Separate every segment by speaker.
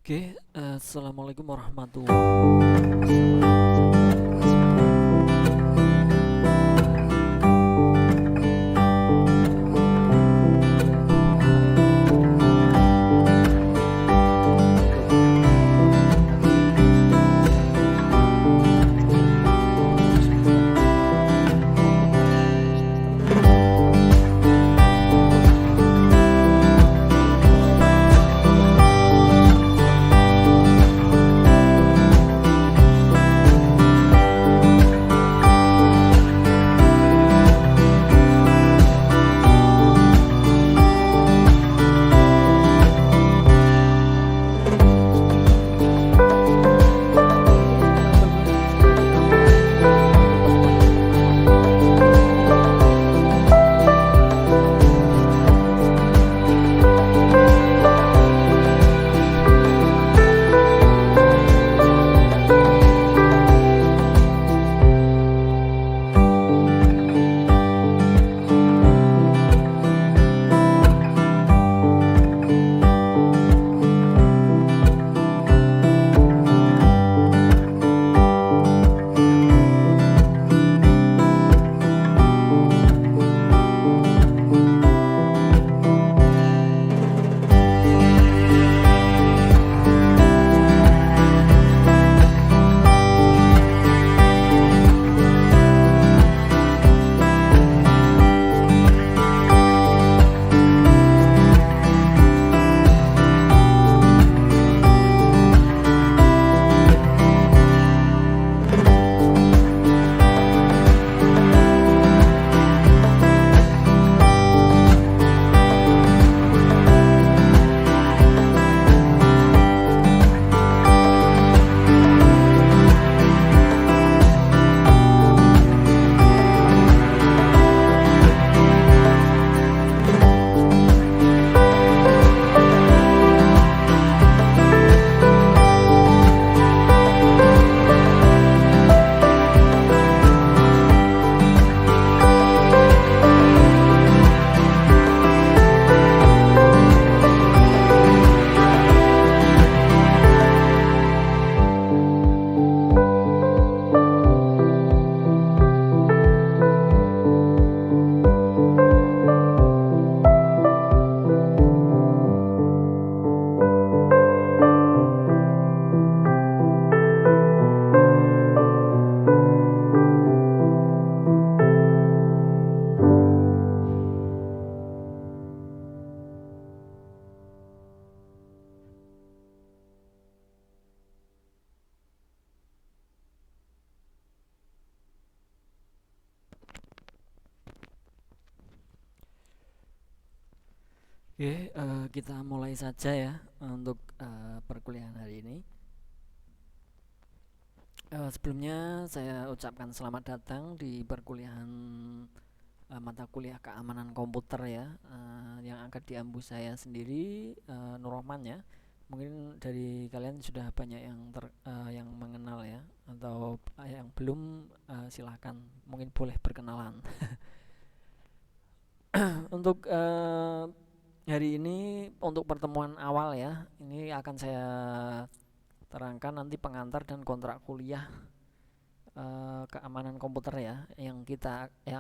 Speaker 1: Oke, assalamualaikum warahmatullahi Oke, kita mulai saja ya untuk perkuliahan hari ini. Sebelumnya saya ucapkan selamat datang di perkuliahan mata kuliah keamanan komputer ya, yang akan diampu saya sendiri, Nur Rahman ya. Mungkin dari kalian sudah banyak yang mengenal ya, atau yang belum, silahkan mungkin boleh berkenalan. Untuk hari ini untuk pertemuan awal ya, ini akan saya terangkan nanti pengantar dan kontrak kuliah keamanan komputer ya, yang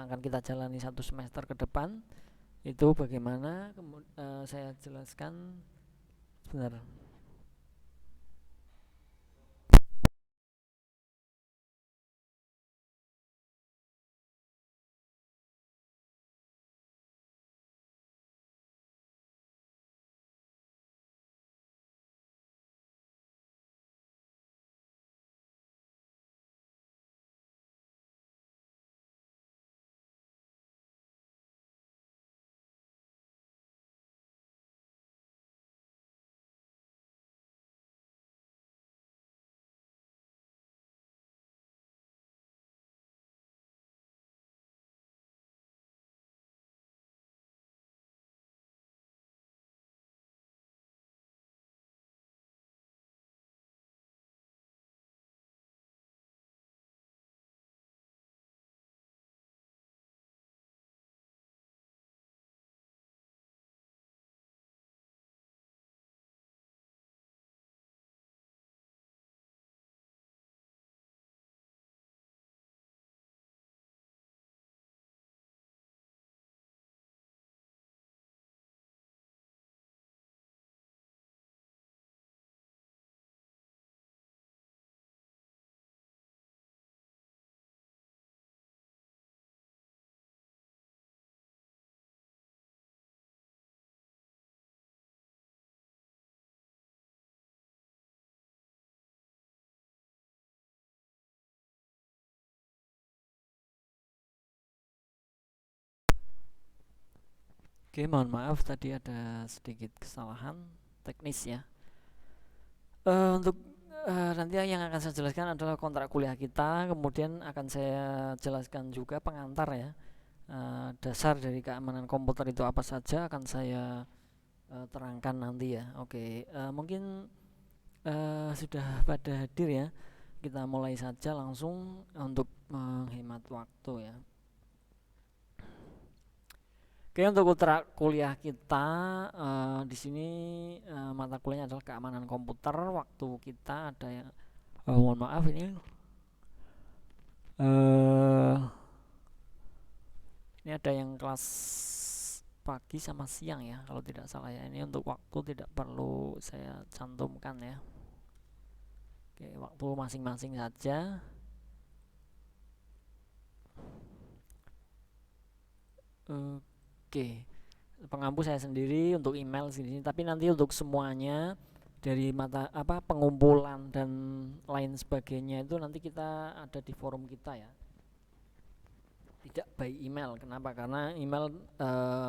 Speaker 1: akan kita jalani 1 semester ke depan. Itu bagaimana saya jelaskan sebentar. Oke, mohon maaf tadi ada sedikit kesalahan teknis ya. Untuk nanti yang akan saya jelaskan adalah kontrak kuliah kita, kemudian akan saya jelaskan juga pengantar ya. Dasar dari keamanan komputer itu apa saja akan saya terangkan nanti ya. Oke, mungkin sudah pada hadir ya. Kita mulai saja langsung untuk menghemat waktu ya. Oke, untuk kuliah kita di sini mata kuliahnya adalah keamanan komputer. Waktu kita ada yang mohon maaf ini ada yang kelas pagi sama siang ya kalau tidak salah ya. Ini untuk waktu tidak perlu saya cantumkan ya. Oke, waktu masing-masing saja. Oke, pengampu saya sendiri untuk email sini, tapi nanti untuk semuanya dari mata pengumpulan dan lain sebagainya itu nanti kita ada di forum kita ya, tidak by email. Kenapa? Karena email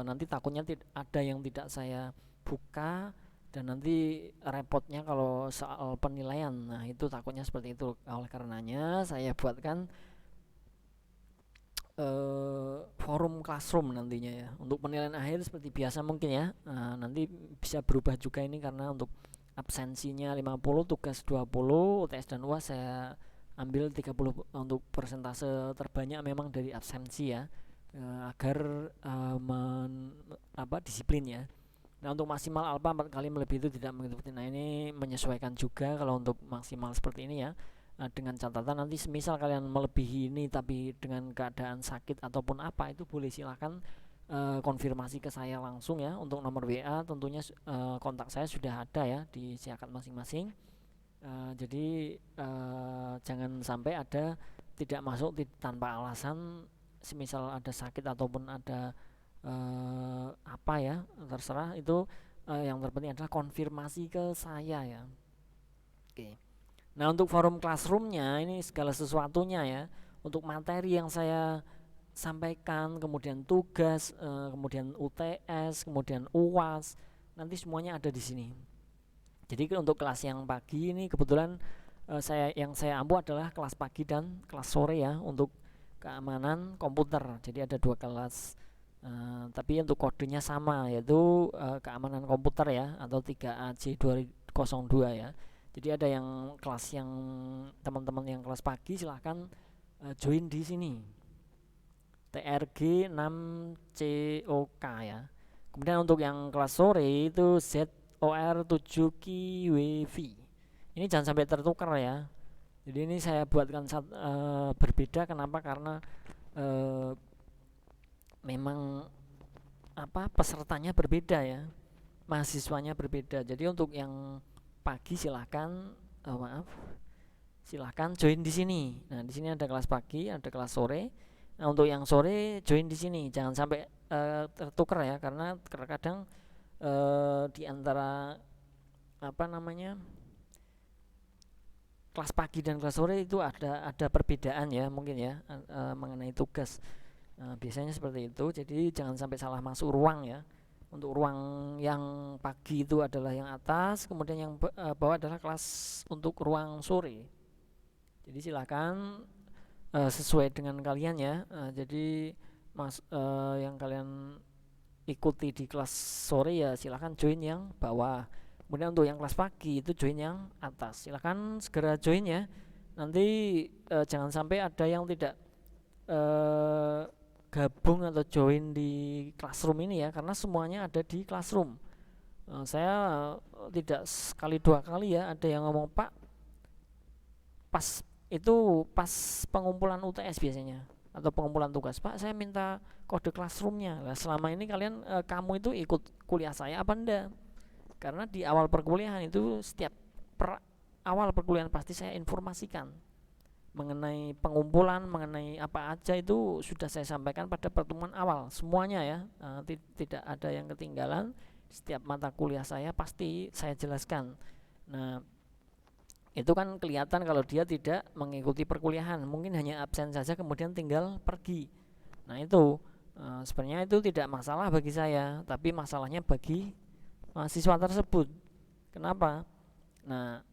Speaker 1: nanti takutnya ada yang tidak saya buka dan nanti repotnya kalau soal penilaian. Nah itu takutnya seperti itu. Oleh karenanya saya buatkan forum classroom nantinya ya. Untuk penilaian akhir seperti biasa mungkin ya. Nanti bisa berubah juga ini karena untuk absensinya 50, tugas 20, UTS dan UAS saya ambil 30 untuk persentase terbanyak memang dari absensi ya. Agar disiplin ya. Nah untuk maksimal alpha 4 kali melebihi itu tidak mengikuti. Nah ini menyesuaikan juga kalau untuk maksimal seperti ini ya. Dengan catatan nanti semisal kalian melebihi ini tapi dengan keadaan sakit ataupun apa itu boleh silahkan konfirmasi ke saya langsung ya. Untuk nomor WA tentunya kontak saya sudah ada ya di siakat masing-masing. Jadi jangan sampai ada tidak masuk tanpa alasan, semisal ada sakit ataupun ada apa ya, terserah itu. Yang terpenting adalah konfirmasi ke saya ya. Oke. Nah untuk forum classroomnya ini segala sesuatunya ya, untuk materi yang saya sampaikan, kemudian tugas, kemudian UTS, kemudian UAS, nanti semuanya ada di sini. Jadi untuk kelas yang pagi ini kebetulan yang saya ampu adalah kelas pagi dan kelas sore ya untuk keamanan komputer. Jadi ada 2 kelas, tapi untuk kodenya sama yaitu keamanan komputer ya, atau 3AC202 ya. Jadi ada yang kelas yang teman-teman yang kelas pagi silahkan join di sini. TRG 6COK ya. Kemudian untuk yang kelas sore itu ZOR7KWV. Ini jangan sampai tertukar ya. Jadi ini saya buatkan berbeda. Kenapa? Karena memang pesertanya berbeda ya, mahasiswanya berbeda. Jadi untuk yang pagi silahkan silahkan join di sini. Nah di sini ada kelas pagi, ada kelas sore. Nah untuk yang sore join di sini, jangan sampai tertukar ya, karena terkadang di antara kelas pagi dan kelas sore itu ada perbedaan ya mungkin ya, mengenai tugas. Biasanya seperti itu. Jadi jangan sampai salah masuk ruang ya. Untuk ruang yang pagi itu adalah yang atas, kemudian yang bawah adalah kelas untuk ruang sore. Jadi silakan sesuai dengan kalian ya. Jadi yang kalian ikuti di kelas sore ya silakan join yang bawah. Kemudian untuk yang kelas pagi itu join yang atas. Silakan segera join ya. Nanti jangan sampai ada yang tidak gabung atau join di classroom ini ya, karena semuanya ada di classroom. Saya tidak sekali 2 kali ya ada yang ngomong, Pak, pas pengumpulan UTS biasanya atau pengumpulan tugas, Pak saya minta kode classroomnya. Nah, selama ini kamu itu ikut kuliah saya apa enggak? Karena di awal perkuliahan itu setiap awal perkuliahan pasti saya informasikan mengenai pengumpulan, mengenai apa aja itu sudah saya sampaikan pada pertemuan awal semuanya ya. Tidak ada yang ketinggalan. Setiap mata kuliah saya pasti saya jelaskan. Nah itu kan kelihatan kalau dia tidak mengikuti perkuliahan, mungkin hanya absen saja kemudian tinggal pergi. Nah itu Sebenarnya itu tidak masalah bagi saya, tapi masalahnya bagi mahasiswa tersebut. Kenapa? Nah,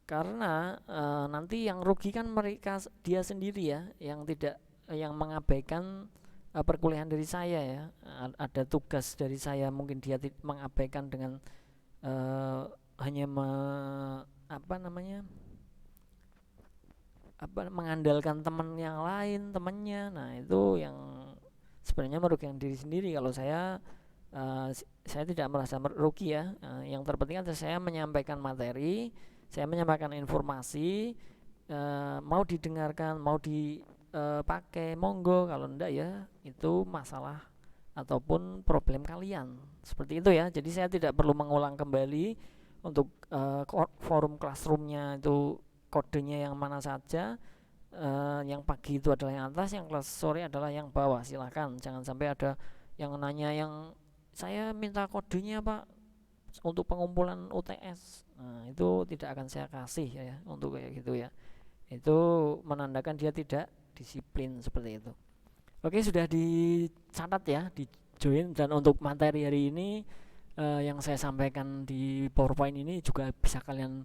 Speaker 1: karena nanti yang rugi kan mereka, dia sendiri ya, yang tidak yang mengabaikan perkuliahan dari saya ya. Ada tugas dari saya, mungkin dia mengabaikan dengan hanya apa namanya, mengandalkan teman yang lain, temannya. Nah, itu yang sebenarnya merugikan diri sendiri. Kalau saya tidak merasa merugi ya. Yang terpenting adalah saya menyampaikan materi, saya menyampaikan informasi, mau didengarkan, mau dipakai, monggo. Kalau enggak ya itu masalah ataupun problem kalian. Seperti itu ya. Jadi saya tidak perlu mengulang kembali untuk forum classroomnya itu kodenya yang mana saja. Yang pagi itu adalah yang atas, yang kelas sore adalah yang bawah. Silahkan, jangan sampai ada yang nanya yang saya minta kodenya pak untuk pengumpulan UTS. Nah, itu tidak akan saya kasih ya untuk kayak gitu ya. Itu menandakan dia tidak disiplin seperti itu. Oke, sudah dicatat ya, di join. Dan untuk materi hari ini yang saya sampaikan di PowerPoint ini juga bisa kalian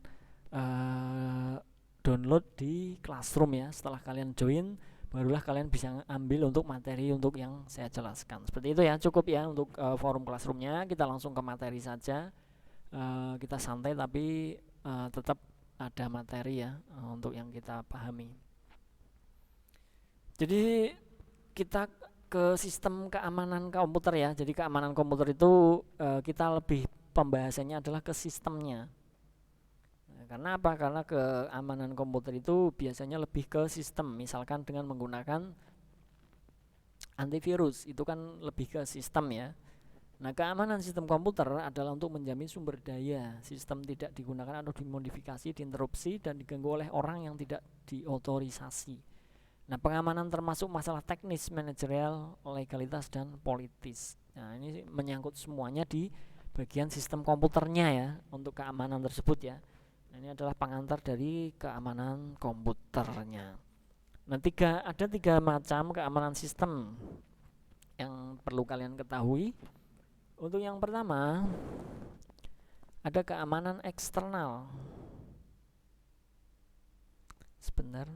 Speaker 1: download di Classroom ya. Setelah kalian join, barulah kalian bisa ambil untuk materi untuk yang saya jelaskan. Seperti itu ya, cukup ya untuk forum Classroomnya. Kita langsung ke materi saja. Kita santai tapi tetap ada materi ya untuk yang kita pahami. Jadi kita ke sistem keamanan komputer ya. Jadi keamanan komputer itu kita lebih pembahasannya adalah ke sistemnya. Karena apa? Karena keamanan komputer itu biasanya lebih ke sistem. Misalkan dengan menggunakan antivirus, itu kan lebih ke sistem ya. Nah, keamanan sistem komputer adalah untuk menjamin sumber daya sistem tidak digunakan atau dimodifikasi, diinterupsi, dan diganggu oleh orang yang tidak diotorisasi. Nah, pengamanan termasuk masalah teknis, manajerial, legalitas, dan politis. Nah, ini menyangkut semuanya di bagian sistem komputernya ya, untuk keamanan tersebut ya. Nah, ini adalah pengantar dari keamanan komputernya. Nah, ada tiga macam keamanan sistem yang perlu kalian ketahui. Untuk yang pertama, ada keamanan eksternal. Sebentar.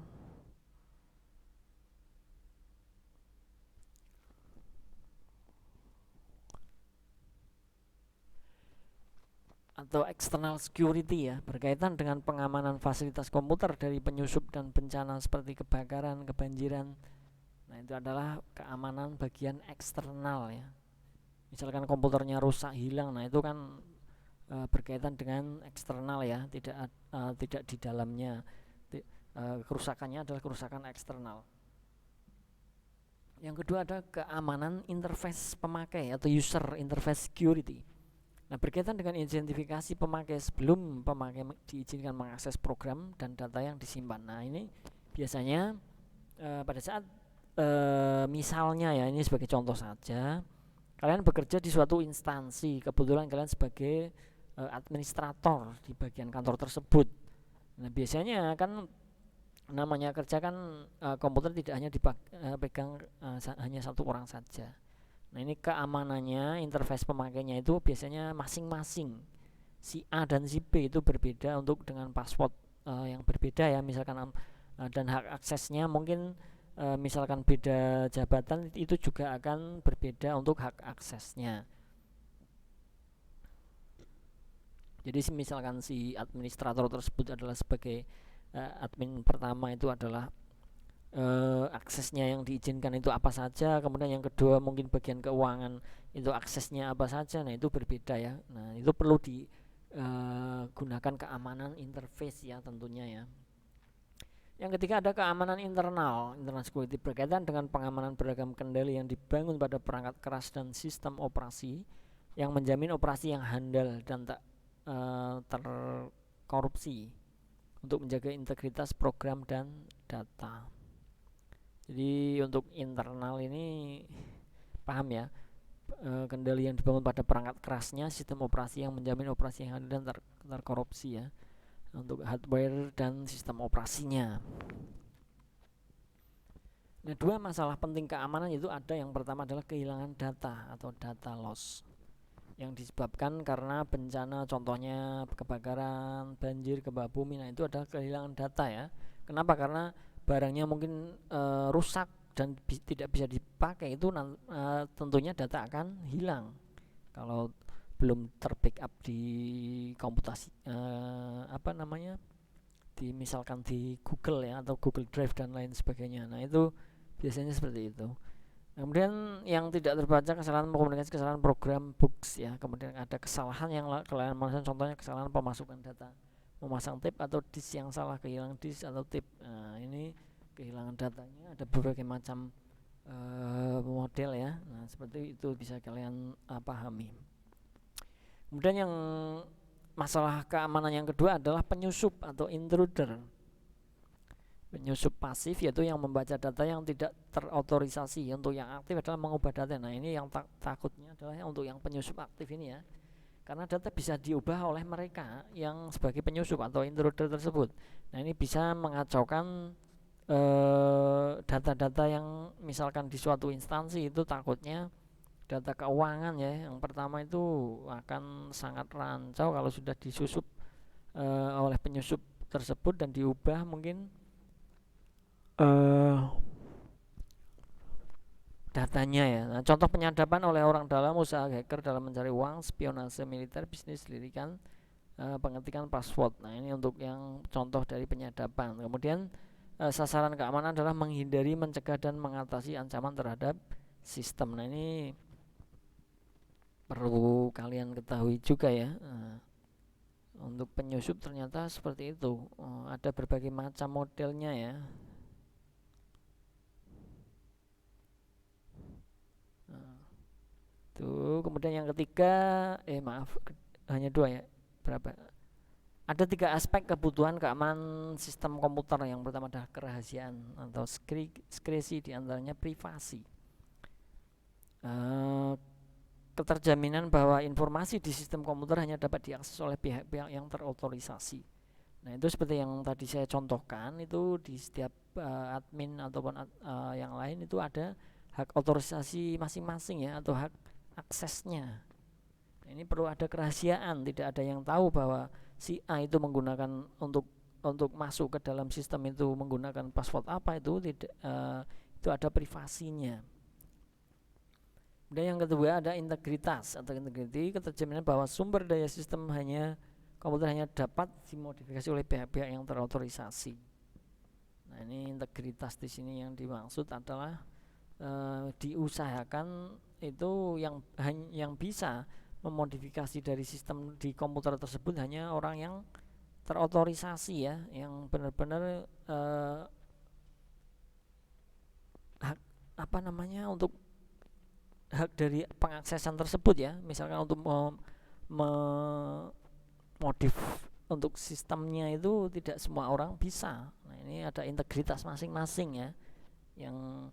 Speaker 1: Atau external security ya, berkaitan dengan pengamanan fasilitas komputer dari penyusup dan bencana seperti kebakaran, kebanjiran. Nah, itu adalah keamanan bagian eksternal ya. Misalkan komputernya rusak, hilang, nah itu kan berkaitan dengan eksternal ya, tidak di dalamnya. Kerusakannya adalah kerusakan eksternal. Yang kedua ada keamanan interface pemakai atau user interface security. Nah, berkaitan dengan identifikasi pemakai sebelum pemakai diizinkan mengakses program dan data yang disimpan. Nah, ini biasanya pada saat misalnya ya, ini sebagai contoh saja, kalian bekerja di suatu instansi, kebetulan kalian sebagai administrator di bagian kantor tersebut. Nah, biasanya kan namanya kerja kan komputer tidak hanya dipegang hanya satu orang saja. Nah, ini keamanannya, interface pemakainya itu biasanya masing-masing. Si A dan si B itu berbeda untuk dengan password yang berbeda ya, misalkan dan hak aksesnya mungkin misalkan beda jabatan, itu juga akan berbeda untuk hak aksesnya. Jadi misalkan si administrator tersebut adalah sebagai admin pertama, itu adalah aksesnya yang diizinkan itu apa saja, kemudian yang kedua mungkin bagian keuangan itu aksesnya apa saja. Nah, itu berbeda ya. Nah, itu perlu digunakan keamanan interface ya tentunya ya. Yang ketiga ada keamanan internal security, berkaitan dengan pengamanan beragam kendali yang dibangun pada perangkat keras dan sistem operasi yang menjamin operasi yang handal dan tak terkorupsi untuk menjaga integritas program dan data. Jadi untuk internal ini paham ya, kendali yang dibangun pada perangkat kerasnya, sistem operasi yang menjamin operasi yang handal dan terkorupsi ya, untuk hardware dan sistem operasinya. Nah, dua masalah penting keamanan itu ada, yang pertama adalah kehilangan data atau data loss yang disebabkan karena bencana, contohnya kebakaran, banjir, gempa bumi. Nah, itu adalah kehilangan data ya. Kenapa? Karena barangnya mungkin rusak dan tidak bisa dipakai, itu tentunya data akan hilang kalau belum terbackup di komputasi misalkan di Google ya, atau Google Drive dan lain sebagainya. Nah, itu biasanya seperti itu. Kemudian yang tidak terbaca, kesalahan komunikasi, kesalahan program bugs ya. Kemudian ada kesalahan yang kelainan manusia, contohnya kesalahan pemasukan data, memasang tape atau disk yang salah, kehilangan disk atau tape. Nah, ini kehilangan datanya ada berbagai macam model ya. Nah, seperti itu bisa kalian pahami. Kemudian yang masalah keamanan yang kedua adalah penyusup atau intruder. Penyusup pasif yaitu yang membaca data yang tidak terautorisasi. Untuk yang aktif adalah mengubah data. Nah, ini yang takutnya adalah untuk yang penyusup aktif ini ya, karena data bisa diubah oleh mereka yang sebagai penyusup atau intruder tersebut. Nah, ini bisa mengacaukan data-data yang misalkan di suatu instansi itu, takutnya data keuangan ya, yang pertama itu akan sangat rancau kalau sudah disusup oleh penyusup tersebut dan diubah mungkin datanya ya. Nah, contoh penyadapan oleh orang dalam, usaha hacker dalam mencari uang, spionase militer, bisnis, lirikan, pengetikan password. Nah, ini untuk yang contoh dari penyadapan. Kemudian sasaran keamanan adalah menghindari, mencegah, dan mengatasi ancaman terhadap sistem. Nah, ini perlu kalian ketahui juga ya. Untuk penyusup ternyata seperti itu. Ada berbagai macam modelnya ya. Tuh, kemudian yang ketiga, hanya dua ya, berapa? Ada 3 aspek kebutuhan keamanan sistem komputer. Yang pertama adalah kerahasiaan atau diskresi, diantaranya privasi. Keterjaminan bahwa informasi di sistem komputer hanya dapat diakses oleh pihak-pihak yang terautorisasi. Nah, itu seperti yang tadi saya contohkan, itu di setiap admin ataupun yang lain itu ada hak otorisasi masing-masing ya, atau hak aksesnya. Nah, ini perlu ada kerahasiaan, tidak ada yang tahu bahwa si A itu menggunakan untuk masuk ke dalam sistem itu menggunakan password apa, itu tidak, itu ada privasinya. Dan yang kedua ada integritas atau integrity, keterjaminan bahwa sumber daya sistem komputer hanya dapat dimodifikasi oleh pihak-pihak yang terautorisasi. Nah, ini integritas di sini yang dimaksud adalah diusahakan itu yang bisa memodifikasi dari sistem di komputer tersebut hanya orang yang terautorisasi ya, yang benar-benar untuk hak dari pengaksesan tersebut ya, misalkan untuk modif untuk sistemnya itu tidak semua orang bisa. Nah, ini ada integritas masing-masing ya, yang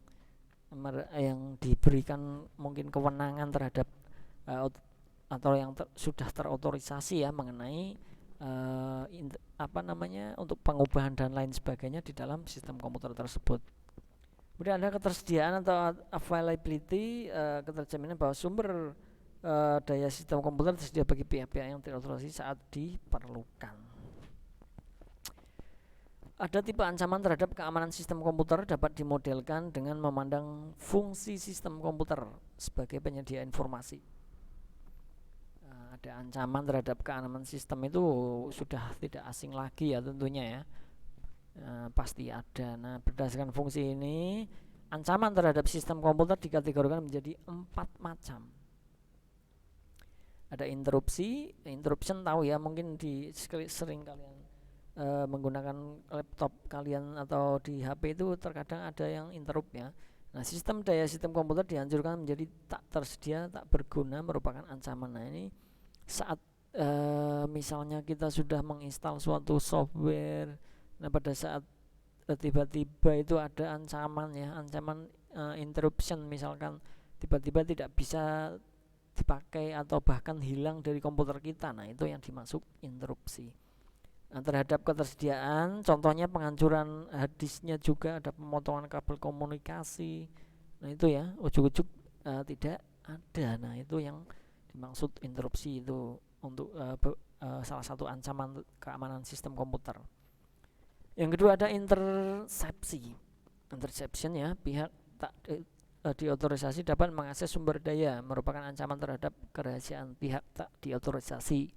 Speaker 1: diberikan mungkin kewenangan terhadap atau yang sudah terautorisasi ya, mengenai untuk pengubahan dan lain sebagainya di dalam sistem komputer tersebut. Kemudian ada ketersediaan atau availability, keterjaminan bahwa sumber daya sistem komputer tersedia bagi pihak-pihak yang terautorisasi saat diperlukan. Ada tipe ancaman terhadap keamanan sistem komputer dapat dimodelkan dengan memandang fungsi sistem komputer sebagai penyedia informasi. Ada ancaman terhadap keamanan sistem itu sudah tidak asing lagi ya tentunya ya. Pasti ada. Nah, berdasarkan fungsi ini, ancaman terhadap sistem komputer dikategorikan menjadi 4 macam. Ada interruption tahu ya, mungkin sering kalian menggunakan laptop kalian atau di HP itu terkadang ada yang interrupt ya. Nah, daya sistem komputer dihancurkan menjadi tak tersedia, tak berguna, merupakan ancaman. Nah, ini saat misalnya kita sudah menginstal suatu software, nah pada saat tiba-tiba itu ada ancaman ya, ancaman interruption, misalkan tiba-tiba tidak bisa dipakai atau bahkan hilang dari komputer kita. Nah, itu yang dimaksud interupsi. terhadap ketersediaan, contohnya penghancuran hard disknya, juga ada pemotongan kabel komunikasi. Nah itu ya, ujuk-ujuk tidak ada. Nah itu yang dimaksud interupsi itu untuk salah satu ancaman keamanan sistem komputer. Yang kedua ada intersepsi. Interception ya, pihak tak diotorisasi dapat mengakses sumber daya, merupakan ancaman terhadap kerahasiaan pihak tak diotorisasi.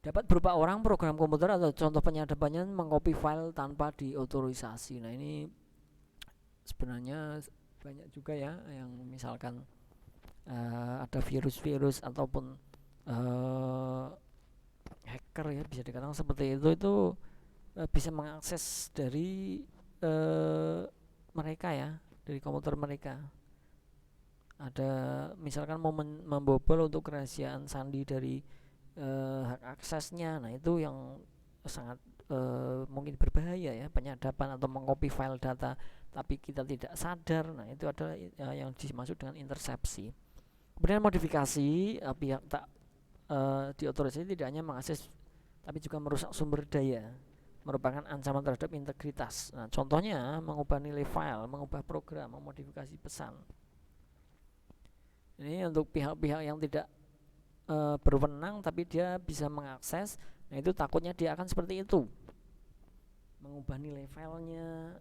Speaker 1: Dapat berupa orang, program komputer, atau contoh penyadapannya mengcopy file tanpa diotorisasi. Nah ini sebenarnya banyak juga ya, yang misalkan ada virus-virus ataupun hacker ya, bisa dikatakan seperti itu bisa mengakses dari mereka ya, dari komputer mereka. Ada misalkan mau membobol untuk kerahasiaan sandi dari hak aksesnya. Nah itu yang sangat mungkin berbahaya ya, penyadapan atau mengcopy file data tapi kita tidak sadar. Nah itu adalah yang dimaksud dengan intersepsi. Kemudian modifikasi, pihak tak diotorisasi tidak hanya mengakses tapi juga merusak sumber daya, merupakan ancaman terhadap integritas. Nah contohnya mengubah nilai file, mengubah program, memodifikasi pesan. Ini untuk pihak-pihak yang tidak berwenang tapi dia bisa mengakses. Nah itu takutnya dia akan seperti itu, mengubah nilai filenya,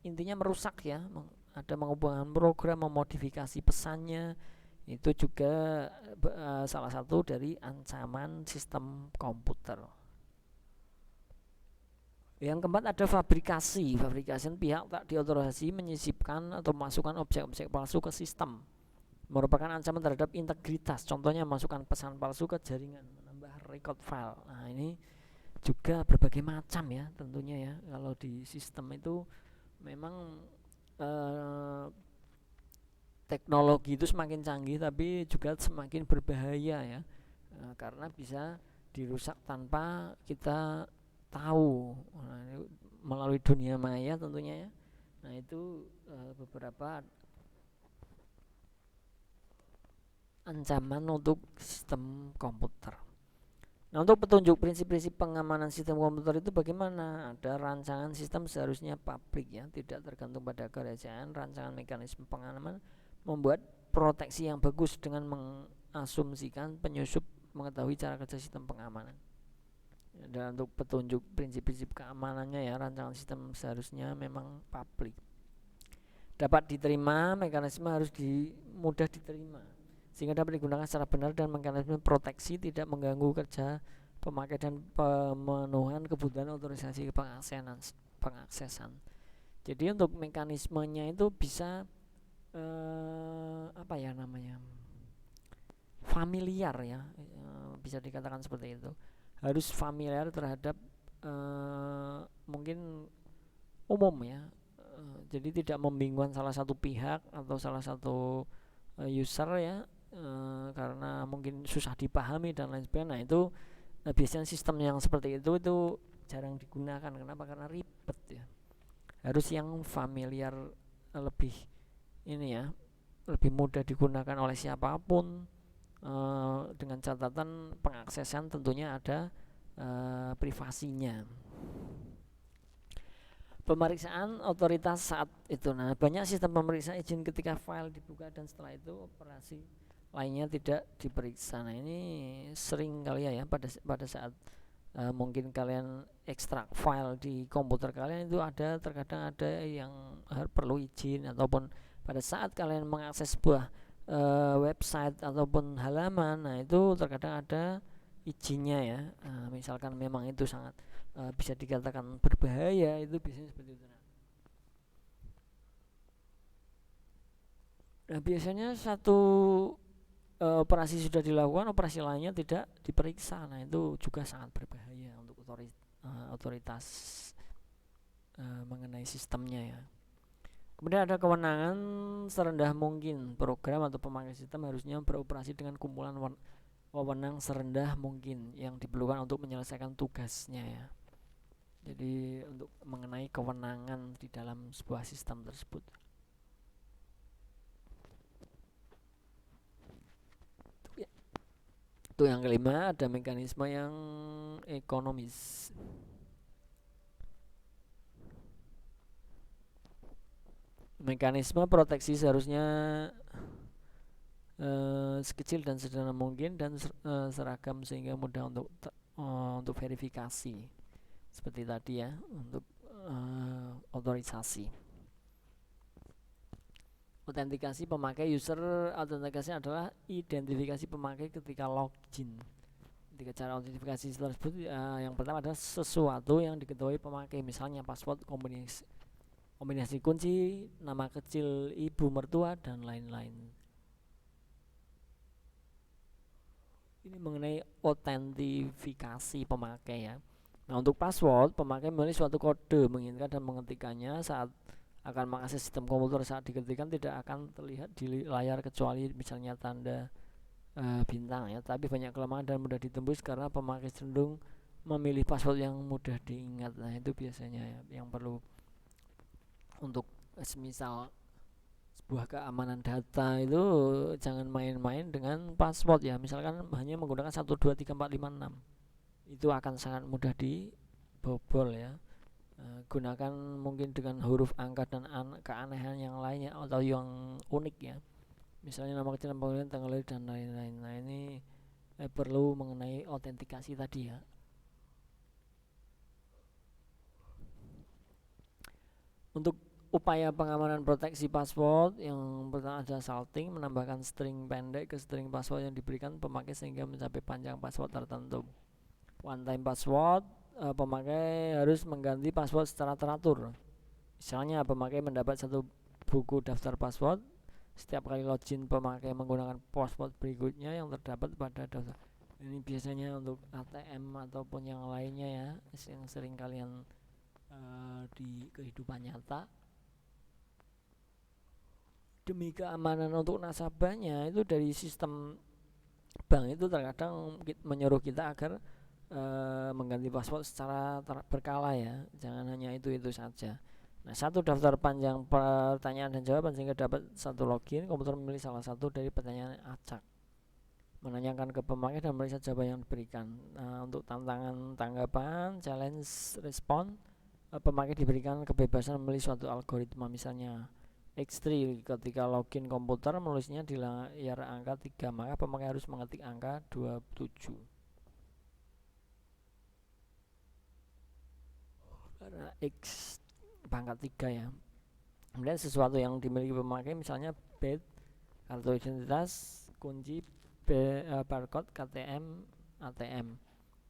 Speaker 1: intinya merusak ya, ada mengubah program, memodifikasi pesannya. Itu juga salah satu dari ancaman sistem komputer. Yang keempat ada fabrikasi. Fabrikasi, pihak tak diotorisasi menyisipkan atau memasukkan objek-objek palsu ke sistem, merupakan ancaman terhadap integritas. Contohnya masukkan pesan palsu ke jaringan, menambah record file. Nah ini juga berbagai macam ya tentunya ya. Kalau di sistem itu memang teknologi itu semakin canggih tapi juga semakin berbahaya ya, karena bisa dirusak tanpa kita tahu. Nah, melalui dunia maya tentunya ya. Nah itu beberapa ancaman untuk sistem komputer. Nah untuk petunjuk prinsip-prinsip pengamanan sistem komputer itu bagaimana? Ada rancangan sistem seharusnya publik ya, tidak tergantung pada kerajaan. Rancangan mekanisme pengamanan membuat proteksi yang bagus dengan mengasumsikan penyusup mengetahui cara kerja sistem pengamanan. Dan untuk petunjuk prinsip-prinsip keamanannya ya, rancangan sistem seharusnya memang publik, dapat diterima, mekanisme harus mudah diterima sehingga dapat digunakan secara benar, dan mekanisme proteksi tidak mengganggu kerja pemakai dan pemenuhan kebutuhan otorisasi pengaksesan. Jadi untuk mekanismenya itu bisa apa ya namanya, familiar ya, bisa dikatakan seperti itu. Harus familiar terhadap mungkin umum ya. Jadi tidak membingungkan salah satu pihak atau salah satu user ya, karena mungkin susah dipahami dan lain sebagainya. Nah itu biasanya sistem yang seperti itu jarang digunakan. Kenapa? Karena ribet ya. Harus yang familiar, lebih ini ya, lebih mudah digunakan oleh siapapun, dengan catatan pengaksesan tentunya ada privasinya. Pemeriksaan otoritas saat itu. Nah banyak sistem pemeriksaan izin ketika file dibuka dan setelah itu operasi lainnya tidak diperiksa. Nah ini sering kali ya pada saat mungkin kalian ekstrak file di komputer kalian itu terkadang ada yang perlu izin, ataupun pada saat kalian mengakses sebuah website ataupun halaman, nah itu terkadang ada izinnya ya. Misalkan memang itu sangat bisa dikatakan berbahaya, itu biasanya seperti itu. Nah biasanya satu operasi sudah dilakukan, operasi lainnya tidak diperiksa. Nah itu juga sangat berbahaya untuk otoritas mengenai sistemnya ya. Kemudian ada kewenangan serendah mungkin. Program atau pemakai sistem harusnya beroperasi dengan kumpulan wewenang serendah mungkin yang diperlukan untuk menyelesaikan tugasnya ya. Jadi untuk mengenai kewenangan di dalam sebuah sistem tersebut. Untuk yang kelima ada mekanisme yang ekonomis. Mekanisme proteksi seharusnya sekecil dan sederhana mungkin dan seragam sehingga mudah untuk verifikasi seperti tadi ya, untuk otorisasi. Autentikasi pemakai. User autentikasi adalah identifikasi pemakai ketika login. Ketika cara autentifikasi tersebut yang pertama adalah sesuatu yang diketahui pemakai, misalnya password, kombinasi kunci, nama kecil ibu mertua, dan lain-lain. Ini mengenai autentifikasi pemakai ya. Nah, untuk password, pemakai memilih suatu kode menginginkan dan mengetikkannya saat akan mengakses sistem komputer. Saat diketikkan tidak akan terlihat di layar kecuali misalnya tanda bintang ya. Tapi banyak kelemahan dan mudah ditembus karena pemakai cenderung memilih password yang mudah diingat. Nah, itu biasanya ya, yang perlu untuk semisal sebuah keamanan data itu jangan main-main dengan password ya. Misalkan hanya menggunakan 1 2 3 4 5 6, itu akan sangat mudah dibobol ya. Gunakan mungkin dengan huruf angka dan keanehan yang lainnya atau yang unik ya, misalnya nama kecil, panggilan, tanggal lahir, dan lain-lain. Nah, ini perlu mengenai autentikasi tadi ya. Untuk upaya pengamanan proteksi password, yang pertama ada salting, menambahkan string pendek ke string password yang diberikan pemakai sehingga mencapai panjang password tertentu. One time password, pemakai harus mengganti password secara teratur. Misalnya pemakai mendapat satu buku daftar password. Setiap kali login, pemakai menggunakan password berikutnya yang terdapat pada daftar. Ini biasanya untuk ATM ataupun yang lainnya ya, yang sering kalian di kehidupan nyata. Demi keamanan untuk nasabahnya, itu dari sistem bank itu terkadang menyuruh kita agar mengganti password secara berkala ya, jangan hanya itu saja. Nah, satu daftar panjang pertanyaan dan jawaban sehingga dapat satu login. Komputer memilih salah satu dari pertanyaan acak, menanyakan ke pemakai dan melihat jawaban yang diberikan. Nah, untuk tantangan tanggapan, challenge respon, pemakai diberikan kebebasan memilih suatu algoritma, misalnya X3. Ketika login komputer menulisnya di layar angka 3, maka pemakai harus mengetik angka 27 karena X pangkat 3 ya. Kemudian sesuatu yang dimiliki pemakai, misalnya badge, kartu identitas, kunci, barcode, KTM, ATM.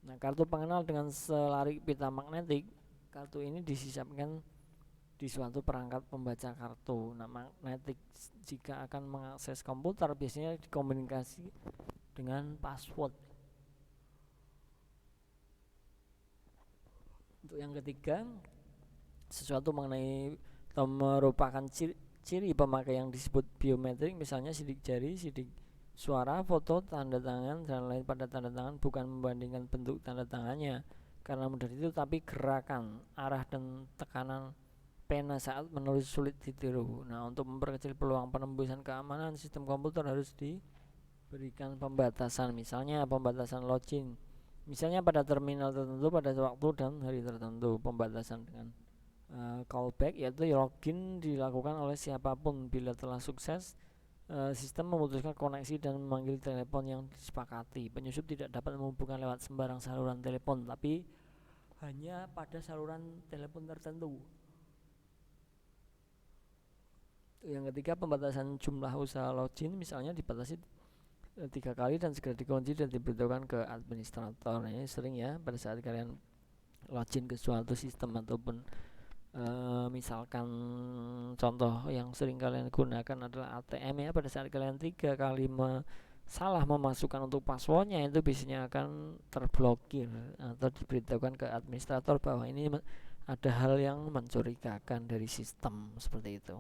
Speaker 1: Nah, kartu pengenal dengan selari pita magnetik. Kartu ini disisipkan di suatu perangkat pembaca kartu. Nah, magnetik jika akan mengakses komputer biasanya dikomunikasi dengan password. Untuk yang ketiga, sesuatu mengenai atau merupakan ciri pemakai yang disebut biometrik, misalnya sidik jari, sidik suara, foto, tanda tangan, dan lain. Pada tanda tangan bukan membandingkan bentuk tanda tangannya karena mudah itu, tapi gerakan, arah, dan tekanan pena saat menulis sulit ditiru. Nah, untuk memperkecil peluang penembusan keamanan, sistem komputer harus diberikan pembatasan, misalnya pembatasan login, misalnya pada terminal tertentu pada waktu dan hari tertentu. Pembatasan dengan callback, yaitu login dilakukan oleh siapapun. Bila telah sukses, sistem memutuskan koneksi dan memanggil telepon yang disepakati. Penyusup tidak dapat menghubungkan lewat sembarang saluran telepon, tapi hanya pada saluran telepon tertentu. Yang ketiga, pembatasan jumlah usaha login, misalnya dibatasi 3 kali dan segera dikunci dan diberitahukan ke administrator. Ini sering ya pada saat kalian login ke suatu sistem ataupun misalkan contoh yang sering kalian gunakan adalah ATM ya. Pada saat kalian 3 kali salah memasukkan untuk passwordnya, itu biasanya akan terblokir atau diberitahukan ke administrator bahwa ini ada hal yang mencurigakan dari sistem, seperti itu.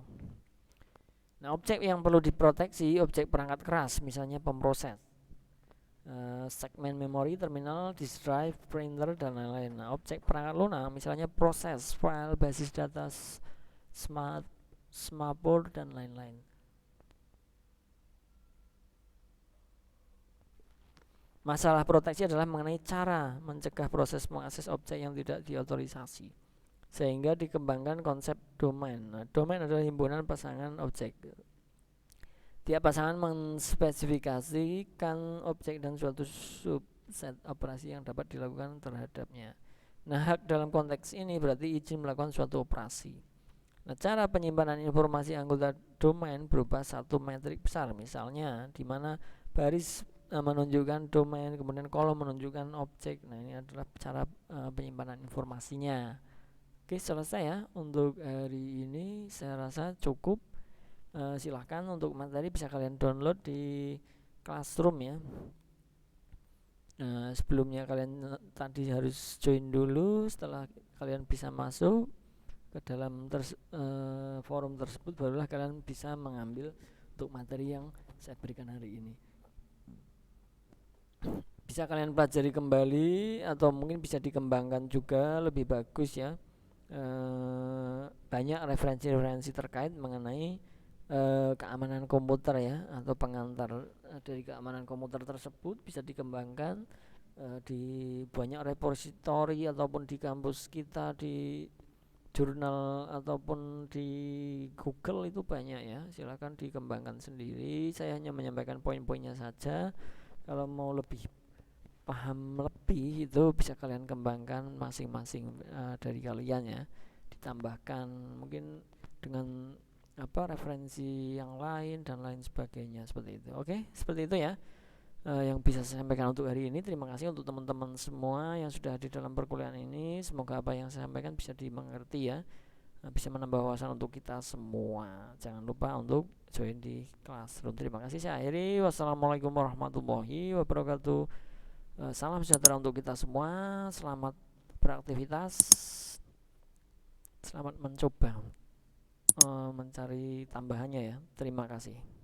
Speaker 1: Nah, objek yang perlu diproteksi, objek perangkat keras, misalnya pemroses, segmen memori, terminal, disk drive, printer, dan lain-lain. Nah, objek perangkat lunak, misalnya proses, file, basis data, smartboard, dan lain-lain. Masalah proteksi adalah mengenai cara mencegah proses mengakses objek yang tidak diotorisasi, sehingga dikembangkan konsep domain. Nah, domain adalah himpunan pasangan objek. Tiap pasangan menspesifikasikan objek dan suatu subset operasi yang dapat dilakukan terhadapnya. Nah, hak dalam konteks ini berarti izin melakukan suatu operasi. Nah, cara penyimpanan informasi anggota domain berupa satu metrik besar, misalnya di mana baris menunjukkan domain, kemudian kolom menunjukkan objek. Nah, ini adalah cara penyimpanan informasinya. Oke, selesai ya untuk hari ini. Saya rasa cukup. Silahkan untuk materi bisa kalian download di Classroom ya. Sebelumnya kalian tadi harus join dulu. Setelah kalian bisa masuk ke dalam forum tersebut, barulah kalian bisa mengambil untuk materi yang saya berikan hari ini. Bisa kalian pelajari kembali atau mungkin bisa dikembangkan juga lebih bagus ya. Banyak referensi-referensi terkait mengenai keamanan komputer ya, atau pengantar dari keamanan komputer tersebut bisa dikembangkan di banyak repository ataupun di kampus kita, di jurnal ataupun di Google itu banyak ya. Silakan dikembangkan sendiri. Saya hanya menyampaikan poin-poinnya saja. Kalau mau lebih paham lebih itu bisa kalian kembangkan masing-masing dari kalian ya. Ditambahkan mungkin dengan referensi yang lain dan lain sebagainya seperti itu. Oke, seperti itu ya yang bisa saya sampaikan untuk hari ini. Terima kasih untuk teman-teman semua yang sudah di dalam perkuliahan ini. Semoga apa yang saya sampaikan bisa dimengerti ya, bisa menambah wawasan untuk kita semua. Jangan lupa untuk join di Classroom. Terima kasih. Saya akhiri. Wassalamualaikum warahmatullahi wabarakatuh. Salam sejahtera untuk kita semua. Selamat beraktivitas. Selamat mencoba mencari tambahannya ya. Terima kasih.